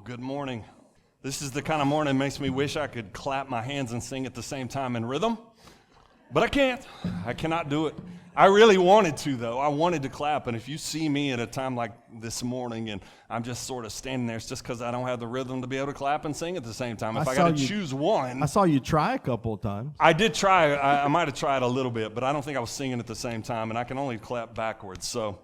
Good morning. This is the kind of morning that makes me wish I could clap my hands and sing at the same time in rhythm, but I can't. I cannot do it. I really wanted to, though. I wanted to clap, and if you see me at a time like this morning and I'm just sort of standing there, it's just because I don't have the rhythm to be able to clap and sing at the same time. If I got to choose one. I saw you try a couple of times. I did try. I might have tried a little bit, but I don't think I was singing at the same time, and I can only clap backwards. So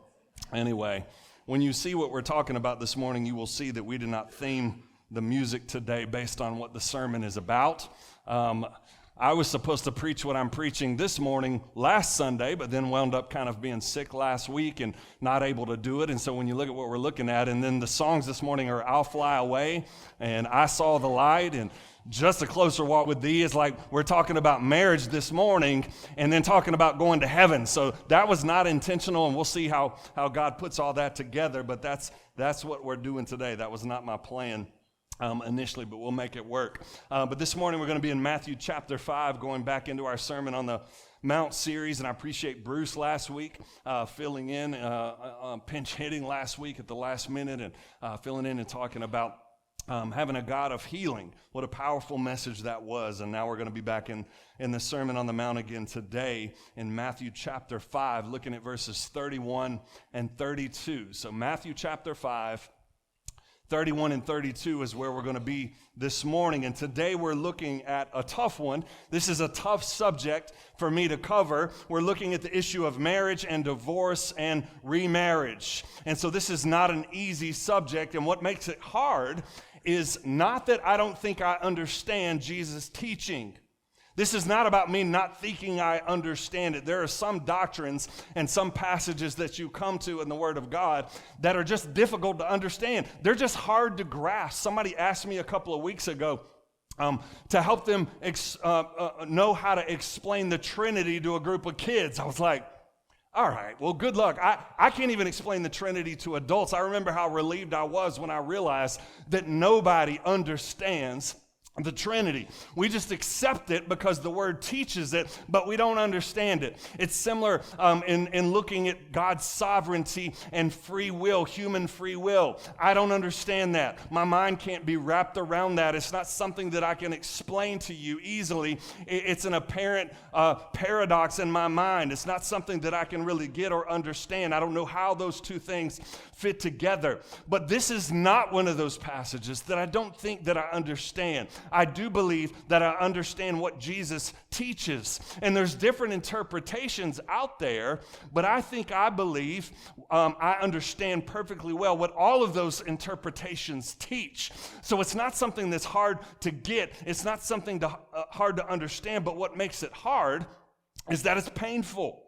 anyway, when you see what we're talking about this morning, you will see that we did not theme the music today based on what the sermon is about. I was supposed to preach what I'm preaching this morning last Sunday, but then wound up kind of being sick last week and not able to do it. And so when you look at what we're looking at, and then the songs this morning are I'll Fly Away and I Saw the Light and Just a Closer Walk with Thee. Is like we're talking about marriage this morning and then talking about going to heaven. So that was not intentional, and we'll see how God puts all that together, but that's what we're doing today. That was not my plan initially, but we'll make it work. But this morning we're going to be in Matthew chapter 5, going back into our Sermon on the Mount series, and I appreciate Bruce last week filling in, pinch hitting last week at the last minute, and filling in and talking about having a God of healing. What a powerful message that was. And now we're going to be back in the Sermon on the Mount again today in Matthew chapter 5, looking at verses 31 and 32. So Matthew chapter 5, 31 and 32 is where we're going to be this morning. And today we're looking at a tough one. This is a tough subject for me to cover. We're looking at the issue of marriage and divorce and remarriage. And so this is not an easy subject. And what makes it hard is not that I don't think I understand Jesus' teaching. This is not about me not thinking I understand it. There are some doctrines and some passages that you come to in the Word of God that are just difficult to understand. They're just hard to grasp. Somebody asked me a couple of weeks ago to help them know how to explain the Trinity to a group of kids. I was like, all right, well, good luck. I can't even explain the Trinity to adults. I remember how relieved I was when I realized that nobody understands the Trinity. We just accept it because the Word teaches it, but we don't understand it. It's similar in looking at God's sovereignty and free will, human free will. I don't understand that. My mind can't be wrapped around that. It's not something that I can explain to you easily. It's an apparent paradox in my mind. It's not something that I can really get or understand. I don't know how those two things fit together. But this is not one of those passages that I don't think that I understand. I do believe that I understand what Jesus teaches. And there's different interpretations out there, but I believe I understand perfectly well what all of those interpretations teach. So it's not something that's hard to get. It's not something hard to understand, but what makes it hard is that it's painful.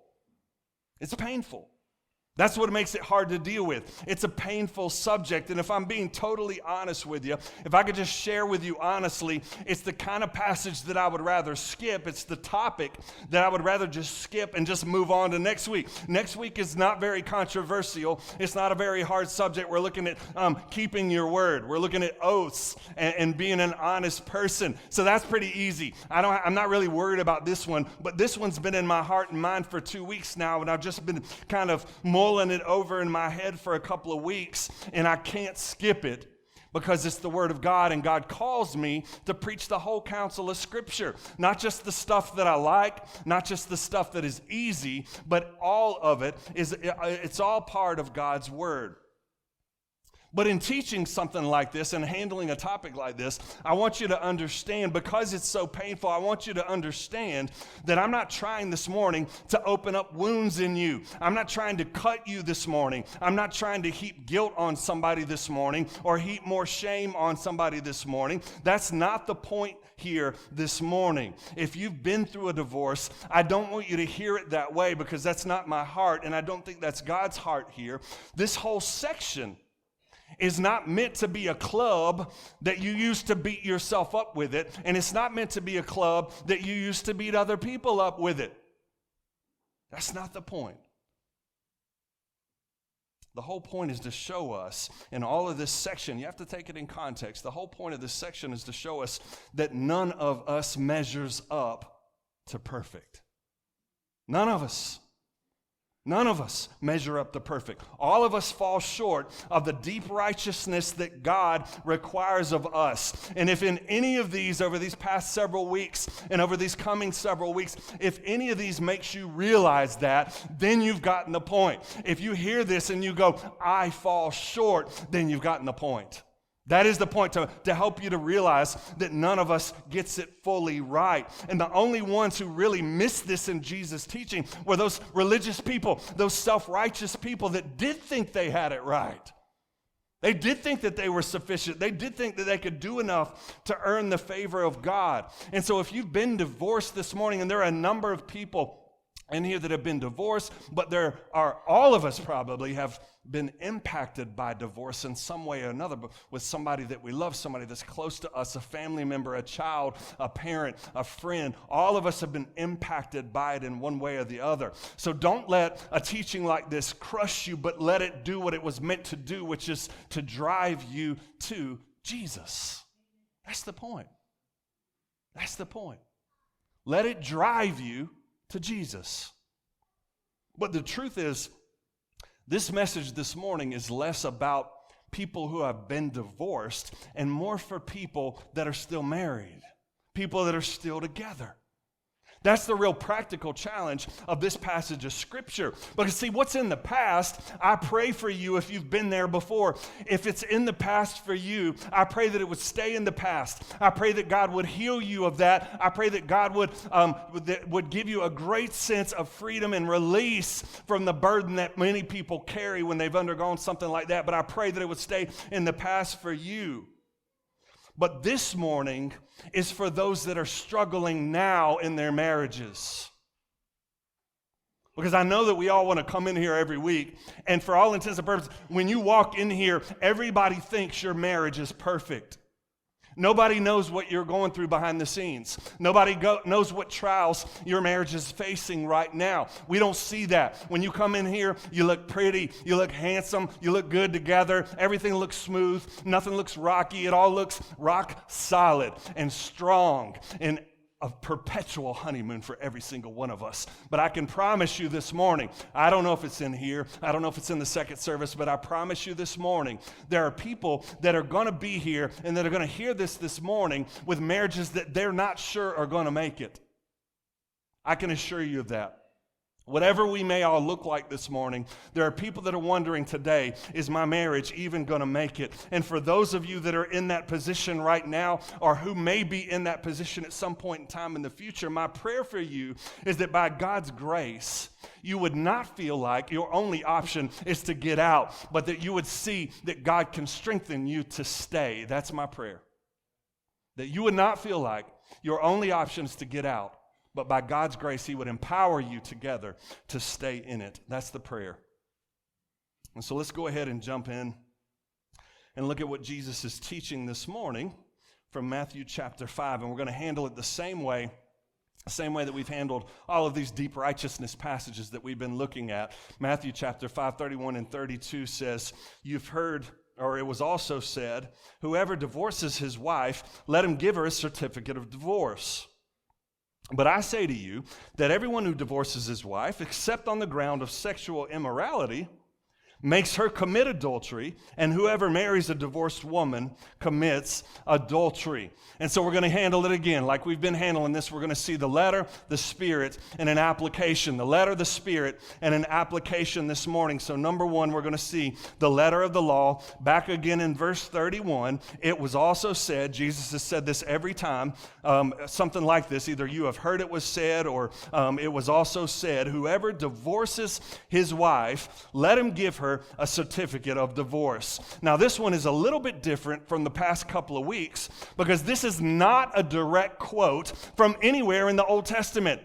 It's painful. That's what makes it hard to deal with. It's a painful subject, and if I'm being totally honest with you, if I could just share with you honestly, it's the kind of passage that I would rather skip. It's the topic that I would rather just skip and just move on to next week. Next week is not very controversial. It's not a very hard subject. We're looking at keeping your word. We're looking at oaths and being an honest person. So that's pretty easy. I'm not really worried about this one, but this one's been in my heart and mind for 2 weeks now, and I've just been kind of mulling it over in my head for a couple of weeks, and I can't skip it because it's the Word of God, and God calls me to preach the whole counsel of Scripture. Not just the stuff that I like, not just the stuff that is easy, but all of it it's all part of God's Word. But in teaching something like this and handling a topic like this, I want you to understand, because it's so painful, I want you to understand that I'm not trying this morning to open up wounds in you. I'm not trying to cut you this morning. I'm not trying to heap guilt on somebody this morning or heap more shame on somebody this morning. That's not the point here this morning. If you've been through a divorce, I don't want you to hear it that way, because that's not my heart, and I don't think that's God's heart here. This whole section is not meant to be a club that you used to beat yourself up with it, and it's not meant to be a club that you used to beat other people up with it. That's not the point. The whole point is to show us, in all of this section, you have to take it in context, the whole point of this section is to show us that none of us measures up to perfect. None of us. None of us measure up to perfect. All of us fall short of the deep righteousness that God requires of us. And if in any of these, over these past several weeks and over these coming several weeks, if any of these makes you realize that, then you've gotten the point. If you hear this and you go, I fall short, then you've gotten the point. That is the point, to help you to realize that none of us gets it fully right. And the only ones who really missed this in Jesus' teaching were those religious people, those self-righteous people that did think they had it right. They did think that they were sufficient. They did think that they could do enough to earn the favor of God. And so if you've been divorced this morning, and there are a number of people in here that have been divorced, but there are, all of us probably have been impacted by divorce in some way or another, but with somebody that we love, somebody that's close to us, a family member, a child, a parent, a friend. All of us have been impacted by it in one way or the other. So don't let a teaching like this crush you, but let it do what it was meant to do, which is to drive you to Jesus. That's the point. That's the point. Let it drive you to Jesus. But the truth is, this message this morning is less about people who have been divorced and more for people that are still married, people that are still together. That's the real practical challenge of this passage of Scripture. Because see, what's in the past, I pray for you if you've been there before. If it's in the past for you, I pray that it would stay in the past. I pray that God would heal you of that. I pray that God would give you a great sense of freedom and release from the burden that many people carry when they've undergone something like that. But I pray that it would stay in the past for you. But this morning is for those that are struggling now in their marriages. Because I know that we all want to come in here every week, and for all intents and purposes, when you walk in here, everybody thinks your marriage is perfect. Nobody knows what you're going through behind the scenes. Nobody knows what trials your marriage is facing right now. We don't see that. When you come in here, you look pretty, you look handsome, you look good together, everything looks smooth, nothing looks rocky, it all looks rock solid and strong and a perpetual honeymoon for every single one of us. But I can promise you this morning, I don't know if it's in here, I don't know if it's in the second service, but I promise you this morning, there are people that are going to be here and that are going to hear this morning with marriages that they're not sure are going to make it. I can assure you of that. Whatever we may all look like this morning, there are people that are wondering today, is my marriage even going to make it? And for those of you that are in that position right now, or who may be in that position at some point in time in the future, my prayer for you is that by God's grace, you would not feel like your only option is to get out, but that you would see that God can strengthen you to stay. That's my prayer. That you would not feel like your only option is to get out, but by God's grace, He would empower you together to stay in it. That's the prayer. And so let's go ahead and jump in and look at what Jesus is teaching this morning from Matthew chapter 5. And we're going to handle it the same way that we've handled all of these deep righteousness passages that we've been looking at. Matthew chapter 5, 31 and 32 says, "You've heard, or it was also said, whoever divorces his wife, let him give her a certificate of divorce. But I say to you that everyone who divorces his wife, except on the ground of sexual immorality, makes her commit adultery, and whoever marries a divorced woman commits adultery." And so we're going to handle it again. Like we've been handling this, we're going to see the letter, the spirit, and an application. The letter, the spirit, and an application this morning. So number one, we're going to see the letter of the law. Back again in verse 31, it was also said, Jesus has said this every time, something like this. Either you have heard it was said, or it was also said, whoever divorces his wife, let him give her a certificate of divorce. Now, this one is a little bit different from the past couple of weeks because this is not a direct quote from anywhere in the Old Testament.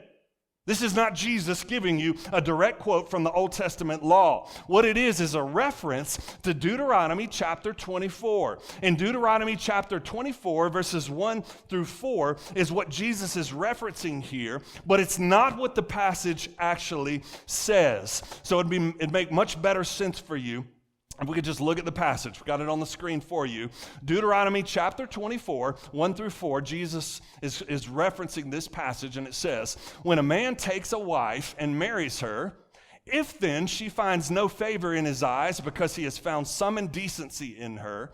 This is not Jesus giving you a direct quote from the Old Testament law. What it is a reference to Deuteronomy chapter 24. In Deuteronomy chapter 24, verses 1 through 4 is what Jesus is referencing here, but it's not what the passage actually says. So it'd make much better sense for you if we could just look at the passage. We've got it on the screen for you. Deuteronomy chapter 24, 1 through 4, Jesus is referencing this passage, and it says, "When a man takes a wife and marries her, If then she finds no favor in his eyes because he has found some indecency in her,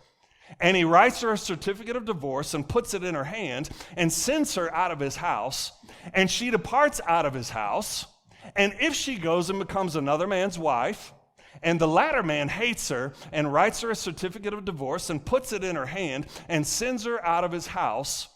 and he writes her a certificate of divorce and puts it in her hand and sends her out of his house, and she departs out of his house, and if she goes and becomes another man's wife, and the latter man hates her and writes her a certificate of divorce and puts it in her hand and sends her out of his house,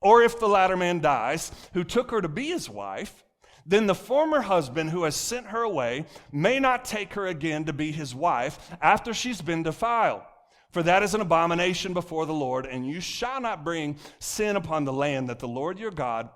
or if the latter man dies, who took her to be his wife, then the former husband who has sent her away may not take her again to be his wife after she's been defiled. For that is an abomination before the Lord, and you shall not bring sin upon the land that the Lord your God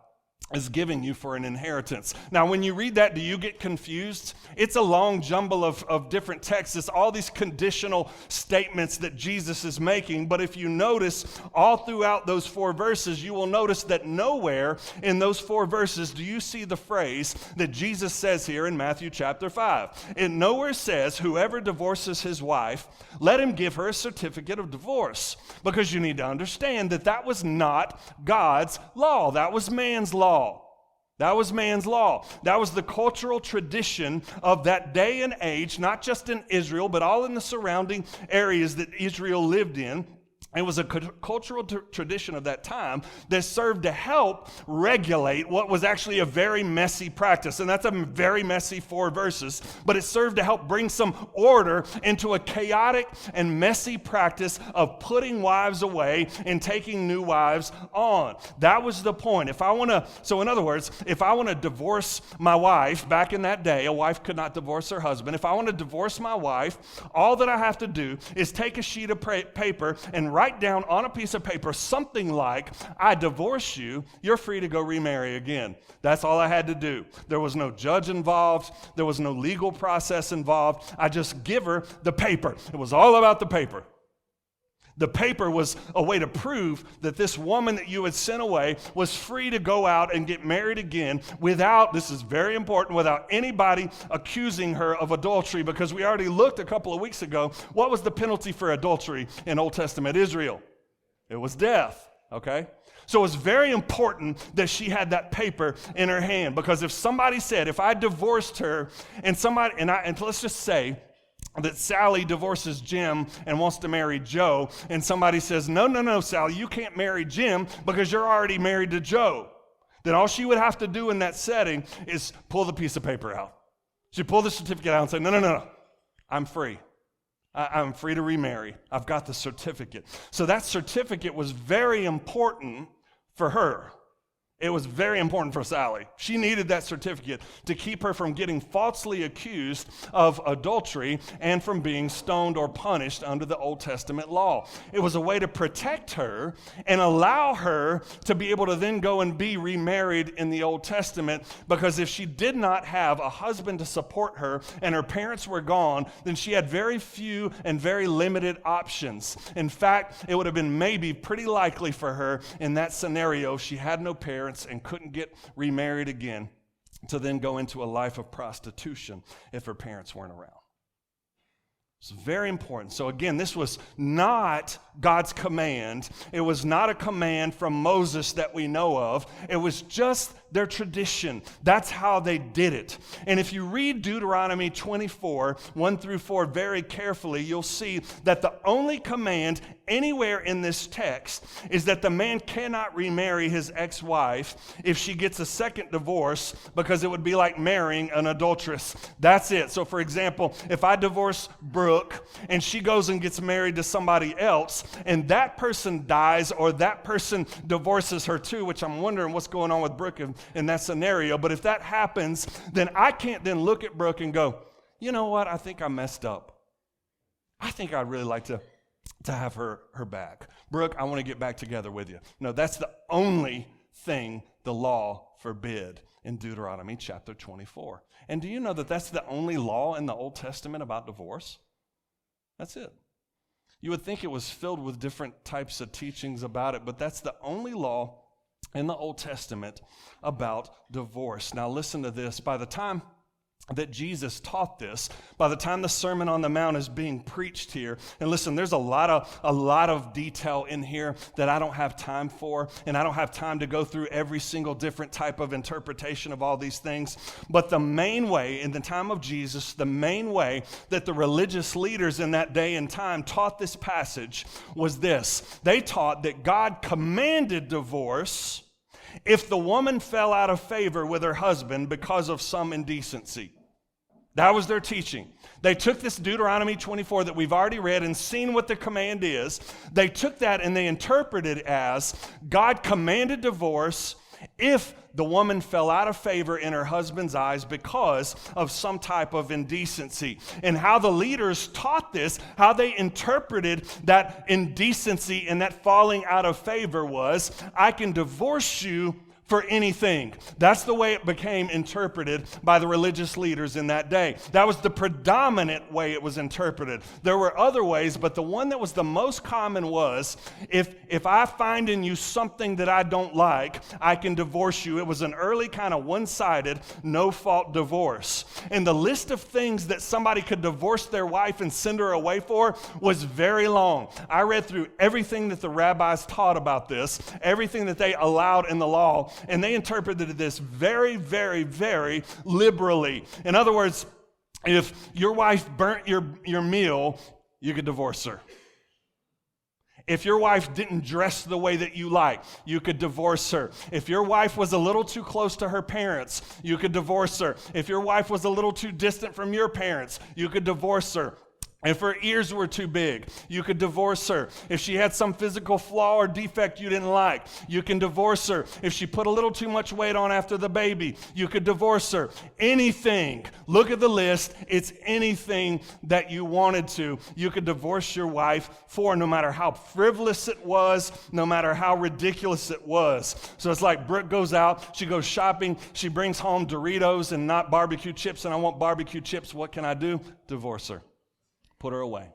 is giving you for an inheritance. Now, when you read that, do you get confused? It's a long jumble of different texts. It's all these conditional statements that Jesus is making. But if you notice, all throughout those 4 verses, you will notice that nowhere in those 4 verses do you see the phrase that Jesus says here in Matthew chapter 5. It nowhere says, whoever divorces his wife, let him give her a certificate of divorce. Because you need to understand that that was not God's law. That was man's law. That was man's law. That was the cultural tradition of that day and age, not just in Israel, but all in the surrounding areas that Israel lived in. It was a cultural tradition of that time that served to help regulate what was actually a very messy practice. And that's a very messy 4 verses. But it served to help bring some order into a chaotic and messy practice of putting wives away and taking new wives on. That was the point. So in other words, if I want to divorce my wife, back in that day, a wife could not divorce her husband. If I want to divorce my wife, all that I have to do is take a sheet of paper and write down on a piece of paper something like, I divorce you, you're free to go remarry again. That's all I had to do. There was no judge involved. There was no legal process involved. I just give her the paper. It was all about the paper. The paper was a way to prove that this woman that you had sent away was free to go out and get married again without, this is very important, without anybody accusing her of adultery, because we already looked a couple of weeks ago, what was the penalty for adultery in Old Testament Israel? It was death, okay? So it's very important that she had that paper in her hand, because if somebody said, if I divorced her and let's just say, that Sally divorces Jim and wants to marry Joe, and somebody says, no, Sally, you can't marry Jim because you're already married to Joe. Then all she would have to do in that setting is pull the piece of paper out. She'd pull the certificate out and say, no, I'm free. I'm free to remarry. I've got the certificate. So that certificate was very important for her. It was very important for Sally. She needed that certificate to keep her from getting falsely accused of adultery and from being stoned or punished under the Old Testament law. It was a way to protect her and allow her to be able to then go and be remarried in the Old Testament, because if she did not have a husband to support her and her parents were gone, then she had very few and very limited options. In fact, it would have been maybe pretty likely for her in that scenario, if she had no parents and couldn't get remarried again, to then go into a life of prostitution if her parents weren't around. It's very important. So again, this was not God's command. It was not a command from Moses that we know of. It was just their tradition. That's how they did it. And if you read Deuteronomy 24, 1 through 4 very carefully, you'll see that the only command anywhere in this text is that the man cannot remarry his ex-wife if she gets a second divorce, because it would be like marrying an adulteress. That's it. So for example, if I divorce Brooke and she goes and gets married to somebody else and that person dies or that person divorces her too, which I'm wondering what's going on with Brooke in that scenario, but if that happens, then I can't then look at Brooke and go, you know what, I think I messed up. I think I'd really like to have her back. Brooke, I want to get back together with you. No, that's the only thing the law forbid in Deuteronomy chapter 24. And do you know that that's the only law in the Old Testament about divorce? That's it. You would think it was filled with different types of teachings about it, but that's the only law in the Old Testament about divorce. Now listen to this. By the time that Jesus taught this by the time the Sermon on the Mount is being preached here. And listen, there's a lot of detail in here that I don't have time for, and I don't have time to go through every single different type of interpretation of all these things. But the main way, in the time of Jesus, the main way that the religious leaders in that day and time taught this passage was this. They taught that God commanded divorce if the woman fell out of favor with her husband because of some indecency. That was their teaching. They took this Deuteronomy 24 that we've already read and seen what the command is. They took that and they interpreted it as God commanded divorce if the woman fell out of favor in her husband's eyes because of some type of indecency. And how the leaders taught this, how they interpreted that indecency and that falling out of favor was, I can divorce you for anything. That's the way it became interpreted by the religious leaders in that day. That was the predominant way it was interpreted. There were other ways, but the one that was the most common was, if I find in you something that I don't like, I can divorce you. It was an early kind of one-sided, no-fault divorce. And the list of things that somebody could divorce their wife and send her away for was very long. I read through everything that the rabbis taught about this, everything that they allowed in the law, and they interpreted this very, very, very liberally. In other words, if your wife burnt your meal, you could divorce her. If your wife didn't dress the way that you like, you could divorce her. If your wife was a little too close to her parents, you could divorce her. If your wife was a little too distant from your parents, you could divorce her. If her ears were too big, you could divorce her. If she had some physical flaw or defect you didn't like, you can divorce her. If she put a little too much weight on after the baby, you could divorce her. Anything. Look at the list. It's anything that you wanted to. You could divorce your wife for, no matter how frivolous it was, no matter how ridiculous it was. So it's like Brooke goes out, she goes shopping, she brings home Doritos and not barbecue chips, and I want barbecue chips. What can I do? Divorce her. Put her away.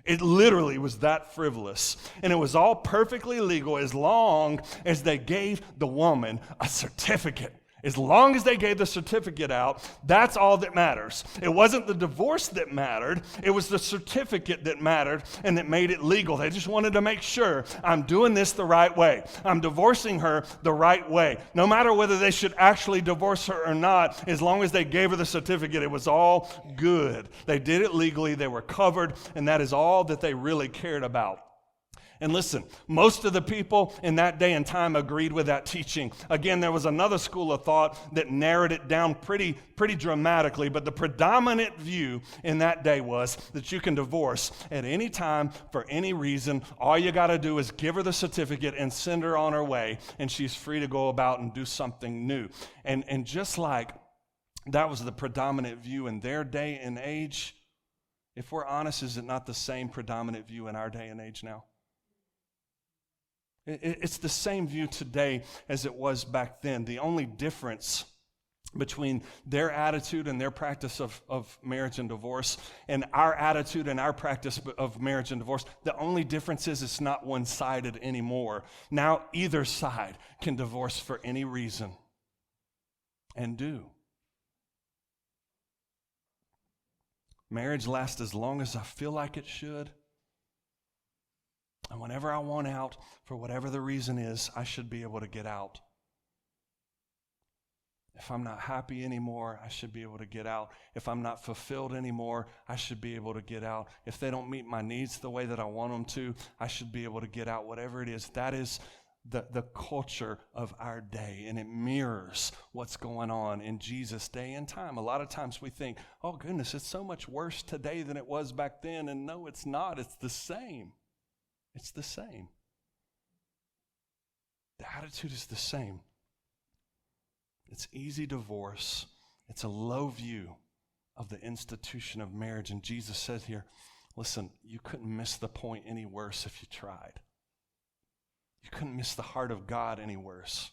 It literally was that frivolous. And it was all perfectly legal as long as they gave the woman a certificate. As long as they gave the certificate out, that's all that matters. It wasn't the divorce that mattered. It was the certificate that mattered and that made it legal. They just wanted to make sure I'm doing this the right way. I'm divorcing her the right way. No matter whether they should actually divorce her or not, as long as they gave her the certificate, it was all good. They did it legally. They were covered, and that is all that they really cared about. And listen, most of the people in that day and time agreed with that teaching. Again, there was another school of thought that narrowed it down pretty dramatically, but the predominant view in that day was that you can divorce at any time for any reason. All you got to do is give her the certificate and send her on her way, and she's free to go about and do something new. And just like that was the predominant view in their day and age, if we're honest, is it not the same predominant view in our day and age now? It's the same view today as it was back then. The only difference between their attitude and their practice of marriage and divorce and our attitude and our practice of marriage and divorce, the only difference is it's not one-sided anymore. Now either side can divorce for any reason and do. Marriage lasts as long as I feel like it should. And whenever I want out, for whatever the reason is, I should be able to get out. If I'm not happy anymore, I should be able to get out. If I'm not fulfilled anymore, I should be able to get out. If they don't meet my needs the way that I want them to, I should be able to get out. Whatever it is, that is the culture of our day, and it mirrors what's going on in Jesus' day and time. A lot of times we think, oh goodness, it's so much worse today than it was back then, and no, it's not. It's the same. It's the same. The attitude is the same. It's easy divorce. It's a low view of the institution of marriage. And Jesus said here, listen, you couldn't miss the point any worse if you tried. You couldn't miss the heart of God any worse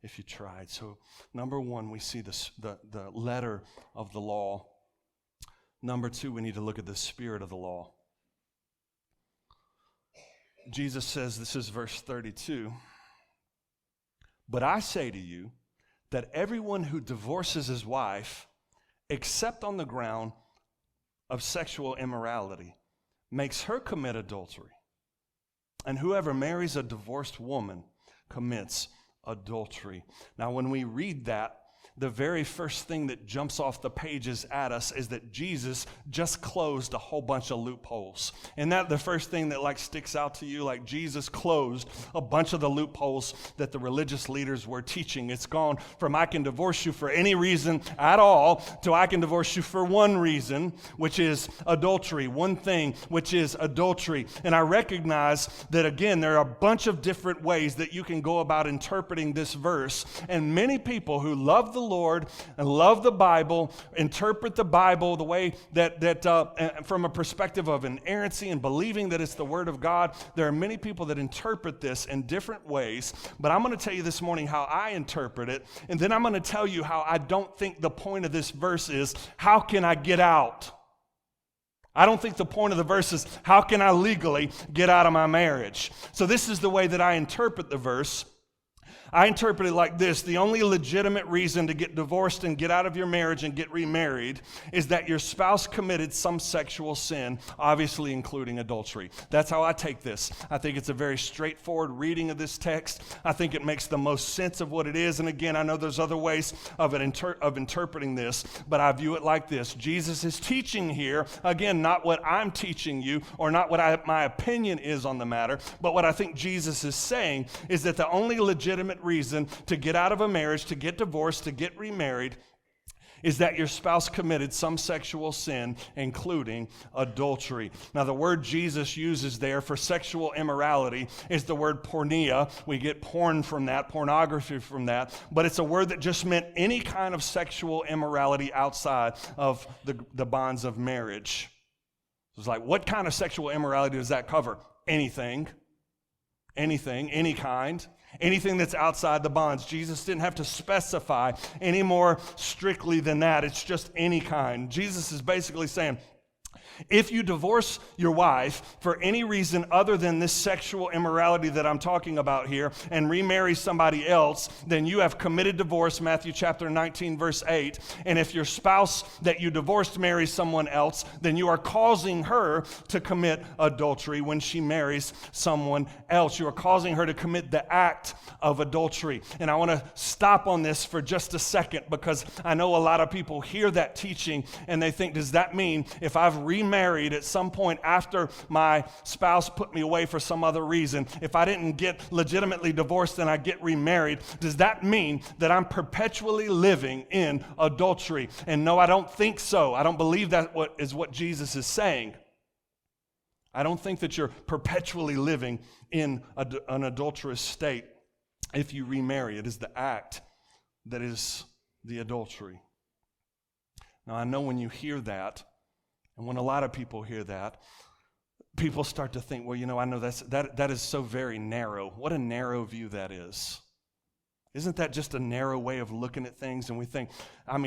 if you tried. So number one, we see the letter of the law. Number two, we need to look at the spirit of the law. Jesus says, this is verse 32, but I say to you that everyone who divorces his wife except on the ground of sexual immorality, makes her commit adultery. And whoever marries a divorced woman commits adultery. Now, when we read that, the very first thing that jumps off the pages at us is that Jesus just closed a whole bunch of loopholes. And that the first thing that sticks out to you, like Jesus closed a bunch of the loopholes that the religious leaders were teaching. It's gone from I can divorce you for any reason at all to I can divorce you for one reason, which is adultery. One thing, which is adultery. And I recognize that, again, there are a bunch of different ways that you can go about interpreting this verse. And many people who love the Lord and love the Bible interpret the Bible the way that from a perspective of inerrancy and believing that it's the Word of God. There are many people that interpret this in different ways, but I'm going to tell you this morning how I interpret it, and then I'm going to tell you how I don't think the point of this verse is, how can I get out? I don't think the point of the verse is, how can I legally get out of my marriage? So this is the way that I interpret the verse. I interpret it like this: the only legitimate reason to get divorced and get out of your marriage and get remarried is that your spouse committed some sexual sin, obviously including adultery. That's how I take this. I think it's a very straightforward reading of this text. I think it makes the most sense of what it is. And again, I know there's other ways of interpreting this, but I view it like this. Jesus is teaching here, again, not what I'm teaching you or not what my opinion is on the matter, but what I think Jesus is saying is that the only legitimate reason to get out of a marriage, to get divorced, to get remarried, is that your spouse committed some sexual sin, including adultery. Now, the word Jesus uses there for sexual immorality is the word porneia. We get porn from that, pornography from that, but it's a word that just meant any kind of sexual immorality outside of the bonds of marriage. It's like, what kind of sexual immorality does that cover? Anything, any kind. Anything that's outside the bonds. Jesus didn't have to specify any more strictly than that. It's just any kind. Jesus is basically saying, if you divorce your wife for any reason other than this sexual immorality that I'm talking about here and remarry somebody else, then you have committed divorce, Matthew chapter 19, verse 8. And if your spouse that you divorced marries someone else, then you are causing her to commit adultery when she marries someone else. You are causing her to commit the act of adultery. And I want to stop on this for just a second, because I know a lot of people hear that teaching and they think, does that mean if I've remarried at some point after my spouse put me away for some other reason, if I didn't get legitimately divorced and I get remarried, does that mean that I'm perpetually living in adultery? And no, I don't think so. I don't believe that is what Jesus is saying. I don't think that you're perpetually living in an adulterous state if you remarry. It is the act that is the adultery. Now, I know when you hear that, and when a lot of people hear that, people start to think, well, I know that is so very narrow. What a narrow view that is. Isn't that just a narrow way of looking at things? And we think,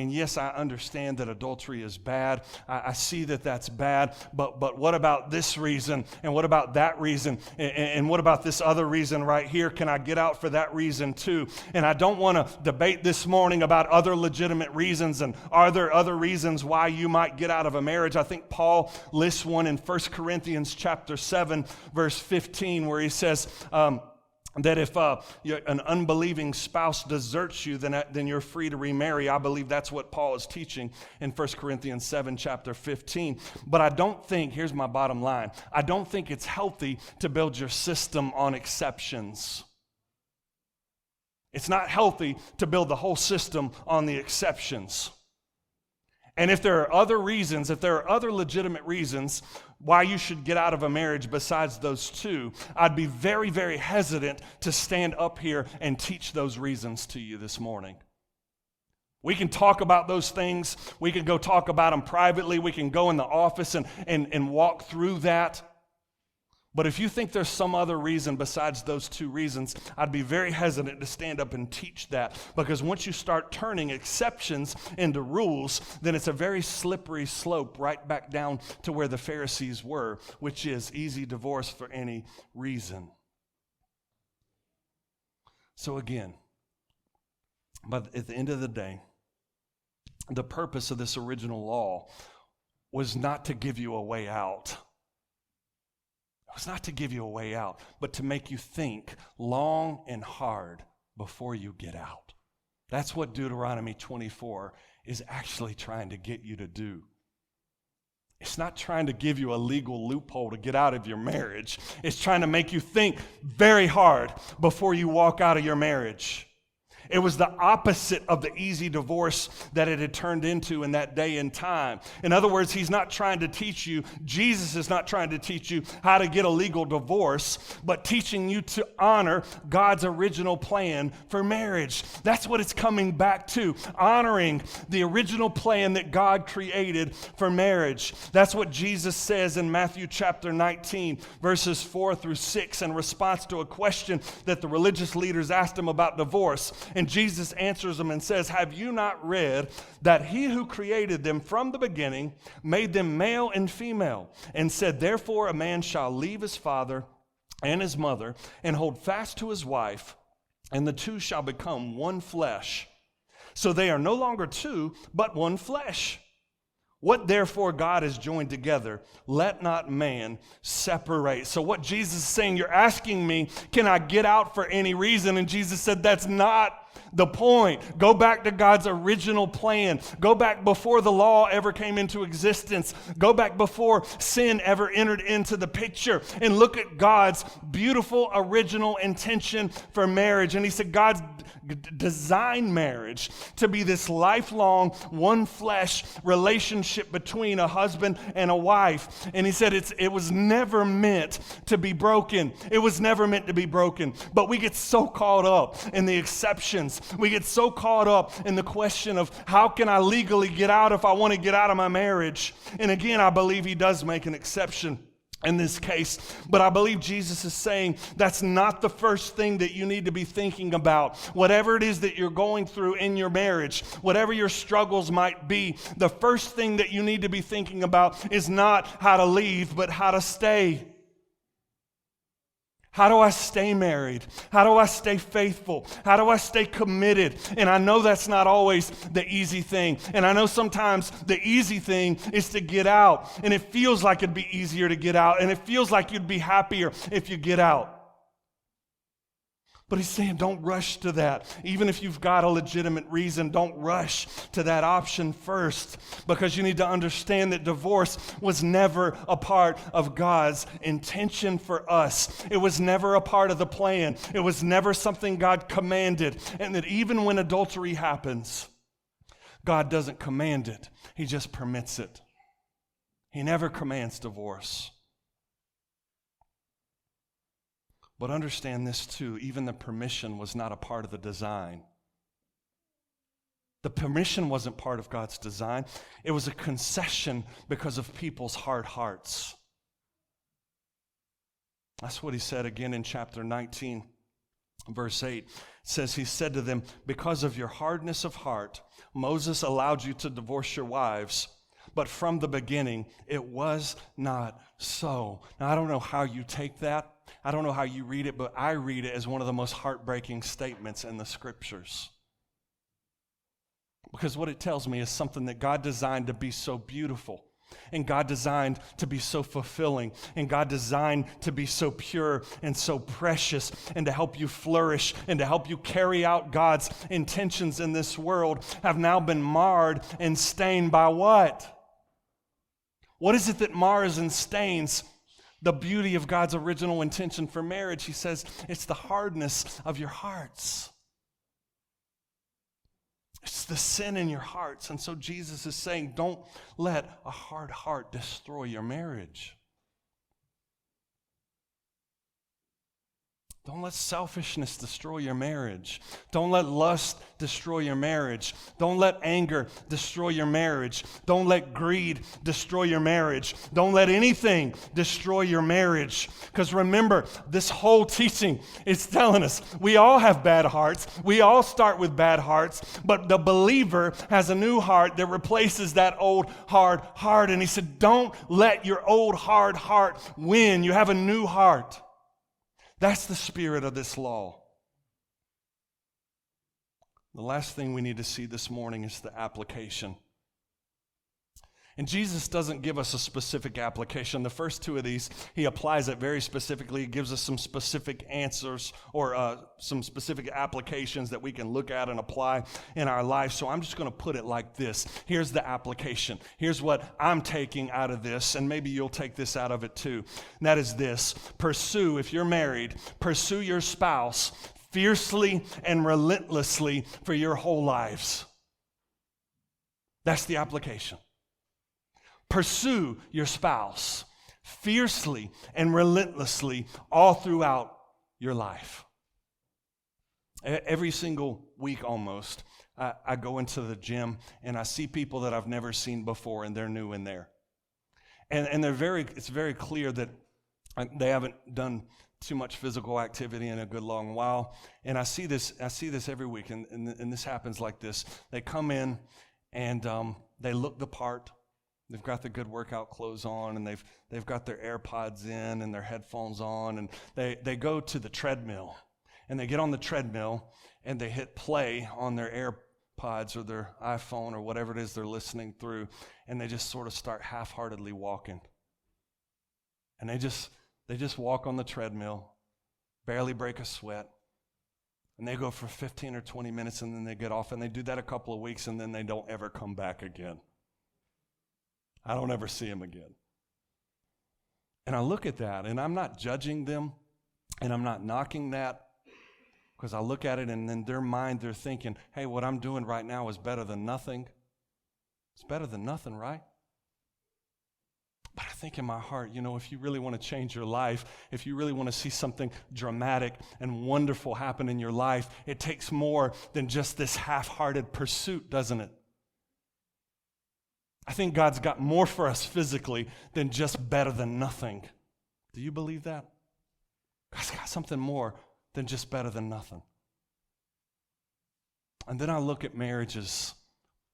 yes, I understand that adultery is bad. I see that that's bad, but what about this reason? And what about that reason? And what about this other reason right here? Can I get out for that reason too? And I don't want to debate this morning about other legitimate reasons and are there other reasons why you might get out of a marriage. I think Paul lists one in 1 Corinthians chapter 7, verse 15, where he says, that if an unbelieving spouse deserts you, then you're free to remarry. I believe that's what Paul is teaching in 1 Corinthians 7, chapter 15. But I don't think, here's my bottom line, I don't think it's healthy to build your system on exceptions. It's not healthy to build the whole system on the exceptions. And if there are other reasons, if there are other legitimate reasons why you should get out of a marriage besides those two, I'd be very, very hesitant to stand up here and teach those reasons to you this morning. We can talk about those things. We can go talk about them privately. We can go in the office and walk through that. But if you think there's some other reason besides those two reasons, I'd be very hesitant to stand up and teach that, because once you start turning exceptions into rules, then it's a very slippery slope right back down to where the Pharisees were, which is easy divorce for any reason. So again, but at the end of the day, the purpose of this original law was not to give you a way out. It was not to give you a way out, but to make you think long and hard before you get out. That's what Deuteronomy 24 is actually trying to get you to do. It's not trying to give you a legal loophole to get out of your marriage. It's trying to make you think very hard before you walk out of your marriage. It was the opposite of the easy divorce that it had turned into in that day and time. In other words, he's not trying to teach you, Jesus is not trying to teach you how to get a legal divorce, but teaching you to honor God's original plan for marriage. That's what it's coming back to, honoring the original plan that God created for marriage. That's what Jesus says in Matthew chapter 19, verses 4 through 6, in response to a question that the religious leaders asked him about divorce. And Jesus answers them and says, "Have you not read that he who created them from the beginning made them male and female, and said, therefore a man shall leave his father and his mother and hold fast to his wife, and the two shall become one flesh. So they are no longer two, but one flesh. What therefore God has joined together, let not man separate." So what Jesus is saying, you're asking me, can I get out for any reason? And Jesus said, that's not the point. Go back to God's original plan. Go back before the law ever came into existence. Go back before sin ever entered into the picture, and look at God's beautiful original intention for marriage. And he said God's designed marriage to be this lifelong, one flesh relationship between a husband and a wife. And he said it was never meant to be broken. It was never meant to be broken. But we get so caught up in the exceptions. We get so caught up in the question of how can I legally get out if I want to get out of my marriage? And again, I believe he does make an exception in this case, but I believe Jesus is saying that's not the first thing that you need to be thinking about. Whatever it is that you're going through in your marriage, whatever your struggles might be, the first thing that you need to be thinking about is not how to leave, but how to stay. How do I stay married? How do I stay faithful? How do I stay committed? And I know that's not always the easy thing. And I know sometimes the easy thing is to get out. And it feels like it'd be easier to get out. And it feels like you'd be happier if you get out. But he's saying don't rush to that. Even if you've got a legitimate reason, don't rush to that option first, because you need to understand that divorce was never a part of God's intention for us. It was never a part of the plan. It was never something God commanded. And that even when adultery happens, God doesn't command it. He just permits it. He never commands divorce. But understand this too, even the permission was not a part of the design. The permission wasn't part of God's design. It was a concession because of people's hard hearts. That's what he said again in chapter 19, verse 8. It says, he said to them, because of your hardness of heart, Moses allowed you to divorce your wives, but from the beginning, it was not so. Now, I don't know how you take that. I don't know how you read it, but I read it as one of the most heartbreaking statements in the scriptures. Because what it tells me is something that God designed to be so beautiful, and God designed to be so fulfilling, and God designed to be so pure and so precious, and to help you flourish and to help you carry out God's intentions in this world, have now been marred and stained by what? What is it that mars and stains the beauty of God's original intention for marriage? He says it's the hardness of your hearts. It's the sin in your hearts. And so Jesus is saying, don't let a hard heart destroy your marriage. Don't let selfishness destroy your marriage. Don't let lust destroy your marriage. Don't let anger destroy your marriage. Don't let greed destroy your marriage. Don't let anything destroy your marriage. Because remember, this whole teaching is telling us we all have bad hearts. We all start with bad hearts. But the believer has a new heart that replaces that old hard heart. And he said, don't let your old hard heart win. You have a new heart. That's the spirit of this law. The last thing we need to see this morning is the application. And Jesus doesn't give us a specific application. The first two of these, he applies it very specifically. He gives us some specific answers or some specific applications that we can look at and apply in our life. So I'm just going to put it like this. Here's the application. Here's what I'm taking out of this, and maybe you'll take this out of it too. And that is this. Pursue, if you're married, pursue your spouse fiercely and relentlessly for your whole lives. That's the application. Pursue your spouse fiercely and relentlessly all throughout your life. Every single week almost, I go into the gym and I see people that I've never seen before, and they're new in there. And it's very clear that they haven't done too much physical activity in a good long while. And I see this every week, and this happens like this. They come in and they look the part. They've got the good workout clothes on, and they've got their AirPods in and their headphones on, and they go to the treadmill, and they get on the treadmill, and they hit play on their AirPods or their iPhone or whatever it is they're listening through, and they just sort of start half-heartedly walking. And they just walk on the treadmill, barely break a sweat, and they go for 15 or 20 minutes, and then they get off, and they do that a couple of weeks, and then they don't ever come back again. I don't ever see them again. And I look at that, and I'm not judging them, and I'm not knocking that, because I look at it, and in their mind, they're thinking, hey, what I'm doing right now is better than nothing. It's better than nothing, right? But I think in my heart, if you really want to change your life, if you really want to see something dramatic and wonderful happen in your life, it takes more than just this half-hearted pursuit, doesn't it? I think God's got more for us physically than just better than nothing. Do you believe that? God's got something more than just better than nothing. And then I look at marriages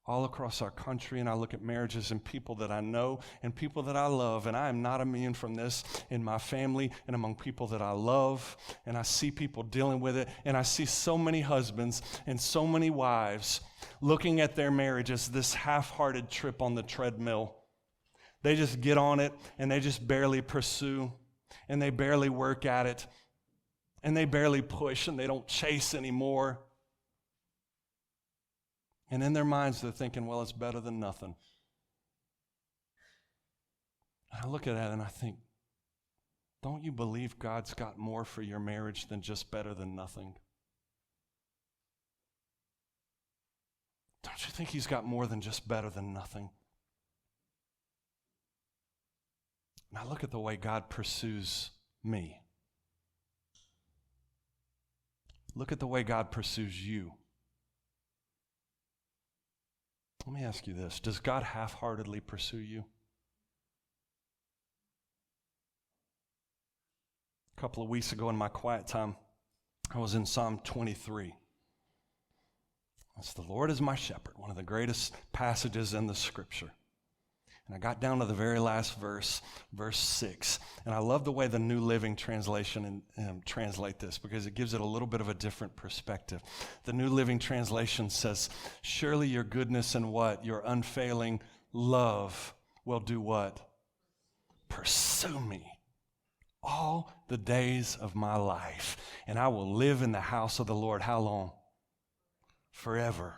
all across our country, and I look at marriages and people that I know and people that I love, and I am not immune from this in my family and among people that I love, and I see people dealing with it, and I see so many husbands and so many wives looking at their marriage as this half-hearted trip on the treadmill. They just get on it, and they just barely pursue, and they barely work at it, and they barely push, and they don't chase anymore. And in their minds, they're thinking, well, it's better than nothing. And I look at that and I think, don't you believe God's got more for your marriage than just better than nothing? Don't you think he's got more than just better than nothing? And I look at the way God pursues me. Look at the way God pursues you. Let me ask you this. Does God half-heartedly pursue you? A couple of weeks ago in my quiet time, I was in Psalm 23. It's the Lord is my shepherd, one of the greatest passages in the scripture. And I got down to the very last verse, verse 6. And I love the way the New Living Translation translate this, because it gives it a little bit of a different perspective. The New Living Translation says, surely your goodness and what? Your unfailing love will do what? Pursue me all the days of my life. And I will live in the house of the Lord. How long? Forever.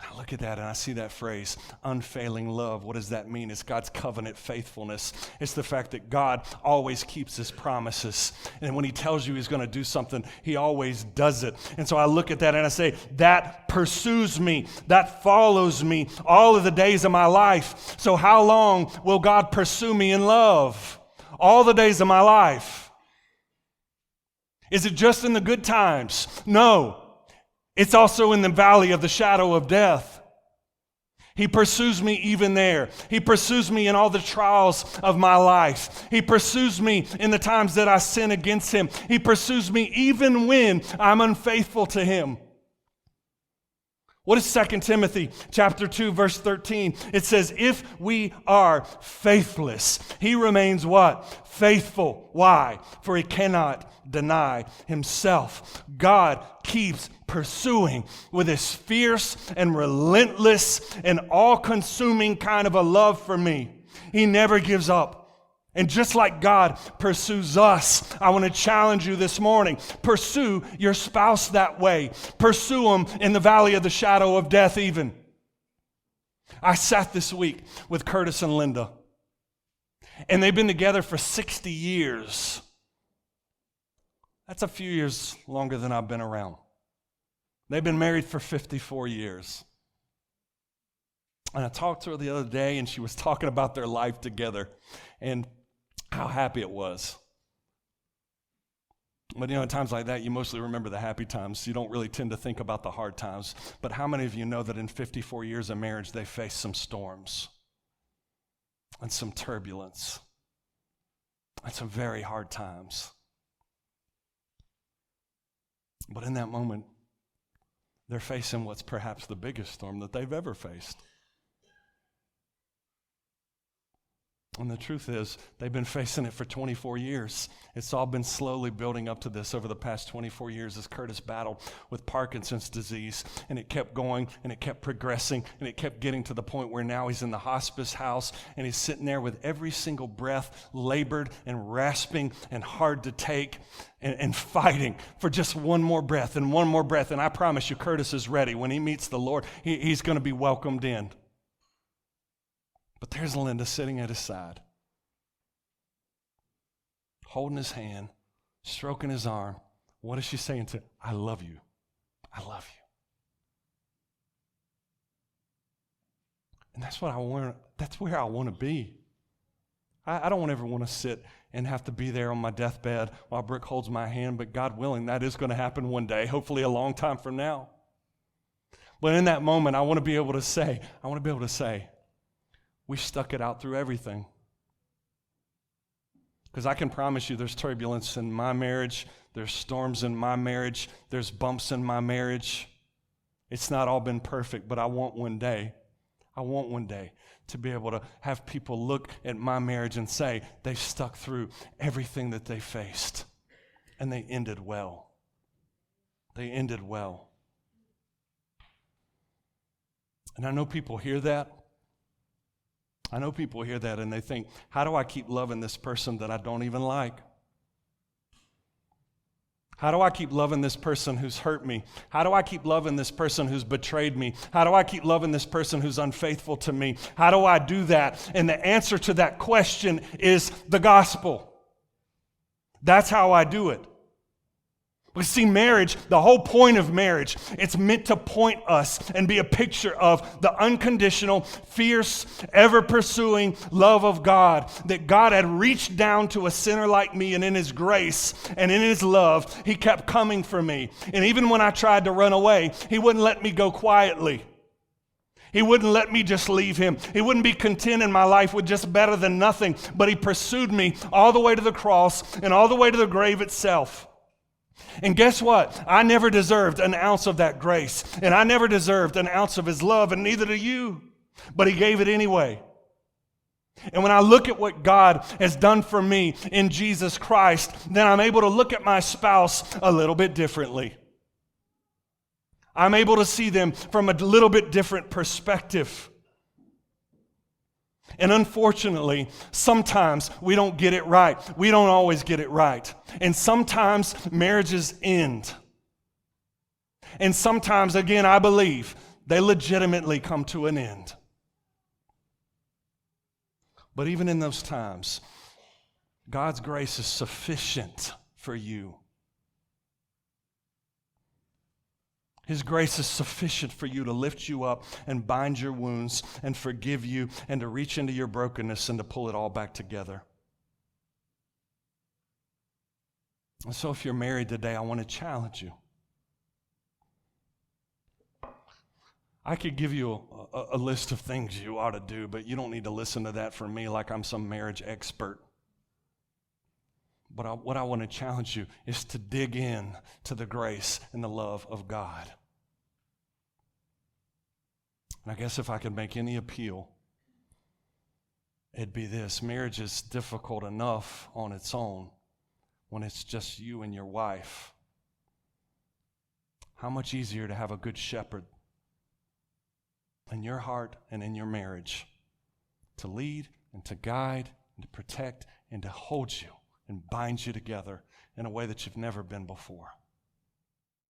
I look at that and I see that phrase, unfailing love. What does that mean? It's God's covenant faithfulness. It's the fact that God always keeps his promises. And when he tells you he's going to do something, he always does it. And so I look at that and I say, that pursues me. That follows me all of the days of my life. So how long will God pursue me in love? All the days of my life. Is it just in the good times? No. It's also in the valley of the shadow of death. He pursues me even there. He pursues me in all the trials of my life. He pursues me in the times that I sin against him. He pursues me even when I'm unfaithful to him. What is 2 Timothy chapter 2, verse 13? It says, if we are faithless, he remains what? Faithful. Why? For he cannot deny himself. God keeps pursuing with his fierce and relentless and all-consuming kind of a love for me. He never gives up. And just like God pursues us, I want to challenge you this morning. Pursue your spouse that way. Pursue them in the valley of the shadow of death even. I sat this week with Curtis and Linda, and they've been together for 60 years. That's a few years longer than I've been around. They've been married for 54 years. And I talked to her the other day, and she was talking about their life together and how happy it was. But in times like that, you mostly remember the happy times. You don't really tend to think about the hard times. But how many of you know that in 54 years of marriage, they faced some storms and some turbulence and some very hard times? But in that moment, they're facing what's perhaps the biggest storm that they've ever faced. And the truth is, they've been facing it for 24 years. It's all been slowly building up to this over the past 24 years as Curtis battled with Parkinson's disease. And it kept going, and it kept progressing, and it kept getting to the point where now he's in the hospice house, and he's sitting there with every single breath labored and rasping and hard to take and fighting for just one more breath and one more breath. And I promise you, Curtis is ready. When he meets the Lord, he's going to be welcomed in. But there's Linda sitting at his side, holding his hand, stroking his arm. What is she saying to him? I love you. I love you. And that's what I want. That's where I want to be. I don't ever want to sit and have to be there on my deathbed while Brooke holds my hand, but God willing, that is going to happen one day, hopefully a long time from now. But in that moment, I want to be able to say, we stuck it out through everything. Because I can promise you there's turbulence in my marriage, there's storms in my marriage, there's bumps in my marriage. It's not all been perfect, but I want one day to be able to have people look at my marriage and say they've stuck through everything that they faced, and they ended well. They ended well. And I know people hear that. And they think, how do I keep loving this person that I don't even like? How do I keep loving this person who's hurt me? How do I keep loving this person who's betrayed me? How do I keep loving this person who's unfaithful to me? How do I do that? And the answer to that question is the gospel. That's how I do it. We see marriage, the whole point of marriage, it's meant to point us and be a picture of the unconditional, fierce, ever-pursuing love of God, that God had reached down to a sinner like me, and in His grace and in His love, He kept coming for me. And even when I tried to run away, He wouldn't let me go quietly. He wouldn't let me just leave Him. He wouldn't be content in my life with just better than nothing, but He pursued me all the way to the cross and all the way to the grave itself. And guess what? I never deserved an ounce of that grace, and I never deserved an ounce of His love, and neither do you. But He gave it anyway. And when I look at what God has done for me in Jesus Christ, then I'm able to look at my spouse a little bit differently. I'm able to see them from a little bit different perspective. And unfortunately, sometimes we don't get it right. We don't always get it right. And sometimes marriages end. And sometimes, again, I believe they legitimately come to an end. But even in those times, God's grace is sufficient for you. His grace is sufficient for you to lift you up and bind your wounds and forgive you and to reach into your brokenness and to pull it all back together. And so if you're married today, I want to challenge you. I could give you a list of things you ought to do, but you don't need to listen to that from me like I'm some marriage expert. But what I want to challenge you is to dig in to the grace and the love of God. And I guess if I could make any appeal, it'd be this: marriage is difficult enough on its own when it's just you and your wife. How much easier to have a good shepherd in your heart and in your marriage to lead and to guide and to protect and to hold you and bind you together in a way that you've never been before.